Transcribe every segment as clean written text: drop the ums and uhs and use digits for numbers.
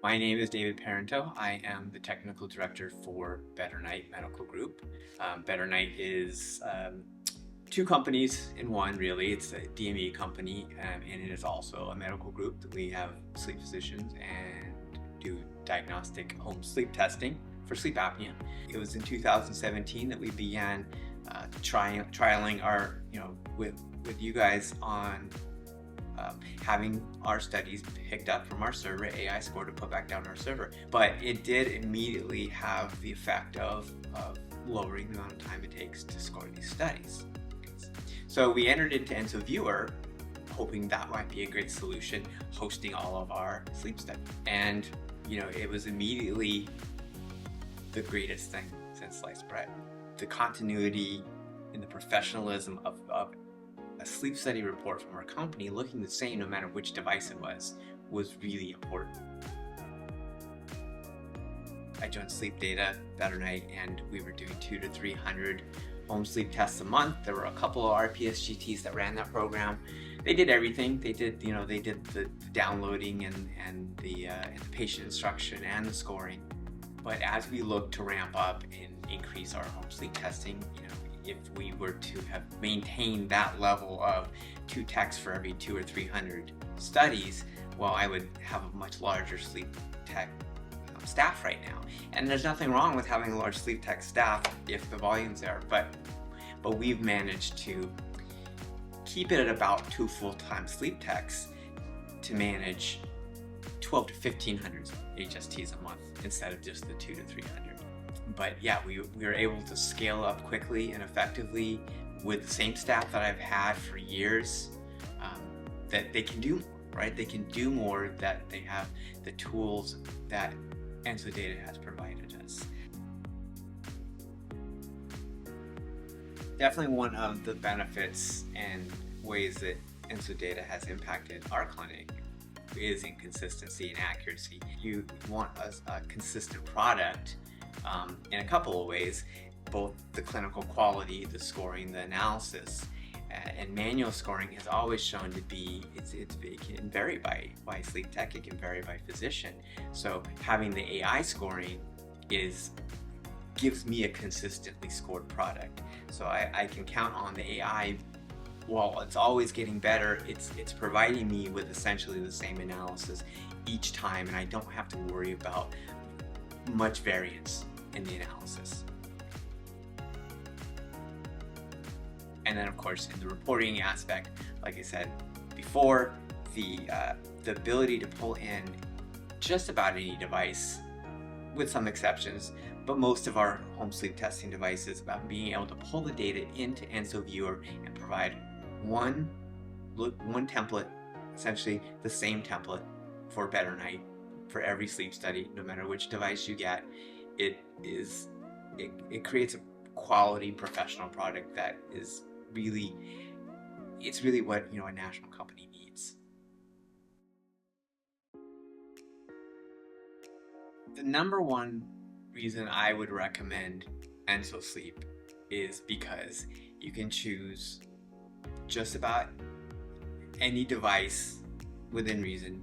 My name is David Parento. I am the technical director for BetterNight Medical Group. BetterNight is two companies in one, really. It's a DME company, and it is also a medical group that we have sleep physicians and do diagnostic home sleep testing for sleep apnea. It was in 2017 that we began trialing our, with you guys on having our studies picked up from our server, AI score, to put back down our server. But it did immediately have the effect of lowering the amount of time it takes to score these studies. So we entered into EnsoViewer, hoping that might be a great solution, hosting all of our sleep studies. And it was immediately the greatest thing since sliced bread. The continuity and the professionalism of a sleep study report from our company looking the same no matter which device it was really important. I joined EnsoData, BetterNight, and we were doing 200 to 300 home sleep tests a month. There were a couple of RPSGTs that ran that program. They did everything. They did the downloading and the patient instruction and the scoring. But as we look to ramp up and increase our home sleep testing, if we were to have maintained that level of 2 techs for every 200 or 300 studies, well, I would have a much larger sleep tech staff right now. And there's nothing wrong with having a large sleep tech staff if the volume's there, but we've managed to keep it at about 2 full-time sleep techs to manage 12 to 1500 HSTs a month instead of just the 200 to 300. But yeah, we were able to scale up quickly and effectively with the same staff that I've had for years, that they can do more, right? They can do more, that they have the tools that EnsoData has provided us. Definitely one of the benefits and ways that EnsoData has impacted our clinic is in consistency and accuracy. You want a consistent product in a couple of ways, both the clinical quality, the scoring, the analysis, and manual scoring has always shown to be, it can vary by sleep tech, it can vary by physician. So having the AI scoring gives me a consistently scored product. So I can count on the AI. While it's always getting better, it's providing me with essentially the same analysis each time, and I don't have to worry about much variance in the analysis. And then of course in the reporting aspect, like I said before, the ability to pull in just about any device, with some exceptions, but most of our home sleep testing devices, about being able to pull the data into EnsoViewer and provide one template, essentially the same template for BetterNight for every sleep study, no matter which device you get. It creates a quality professional product that is really what a national company needs. The number one reason I would recommend EnsoSleep is because you can choose just about any device within reason.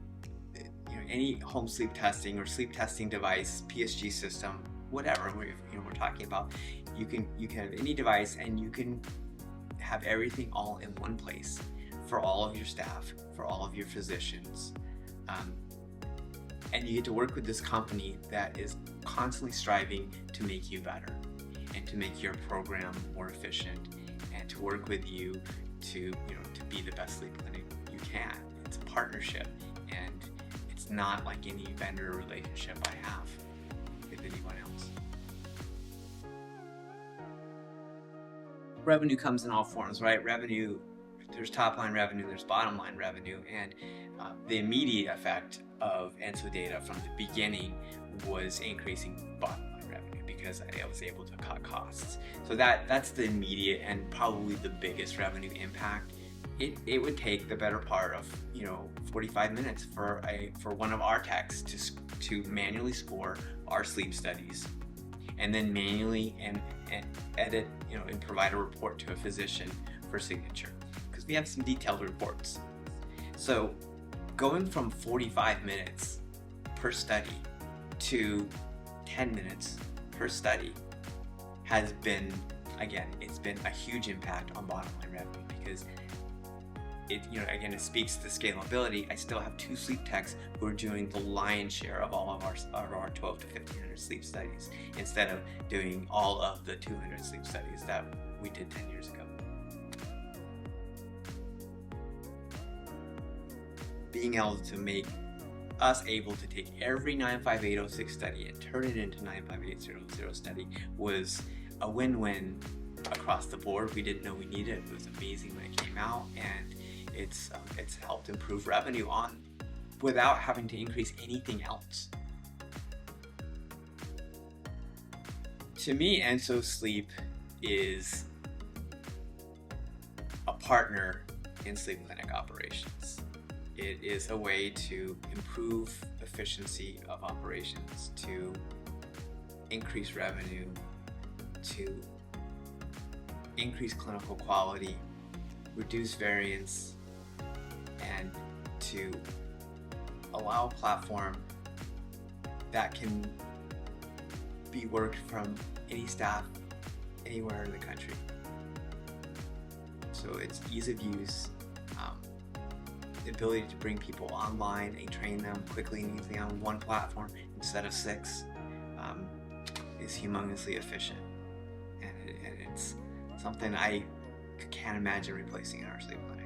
Any home sleep testing or sleep testing device, PSG system, whatever we're talking about, you can have any device, and you can have everything all in one place for all of your staff, for all of your physicians, and you get to work with this company that is constantly striving to make you better and to make your program more efficient, and to work with you to be the best sleep clinic you can. It's a partnership, and it's not like any vendor relationship I have with anyone else. Revenue comes in all forms, right? Revenue, there's top line revenue, there's bottom line revenue, and the immediate effect of EnsoData from the beginning was increasing bottom line revenue because I was able to cut costs. So that's the immediate and probably the biggest revenue impact. It would take the better part of 45 minutes for one of our techs to manually score our sleep studies, and then manually and edit and provide a report to a physician for signature, because we have some detailed reports. So going from 45 minutes per study to 10 minutes per study has been, again, it's been a huge impact on bottom line revenue, because it, again, it speaks to scalability. I still have 2 sleep techs who are doing the lion's share of all of our 12 to 1500 sleep studies, instead of doing all of the 200 sleep studies that we did 10 years ago. Being able to make us able to take every 95806 study and turn it into 95800 study was a win-win across the board. We didn't know we needed it. It was amazing when it came out, and it's helped improve revenue on without having to increase anything else. To me, EnsoSleep is a partner in sleep clinic operations. It is a way to improve efficiency of operations, to increase revenue, to increase clinical quality, reduce variance, and to allow a platform that can be worked from any staff anywhere in the country. So it's ease of use, the ability to bring people online and train them quickly and easily on one platform instead of 6 is humongously efficient, and it's something I can't imagine replacing in our sleep clinic.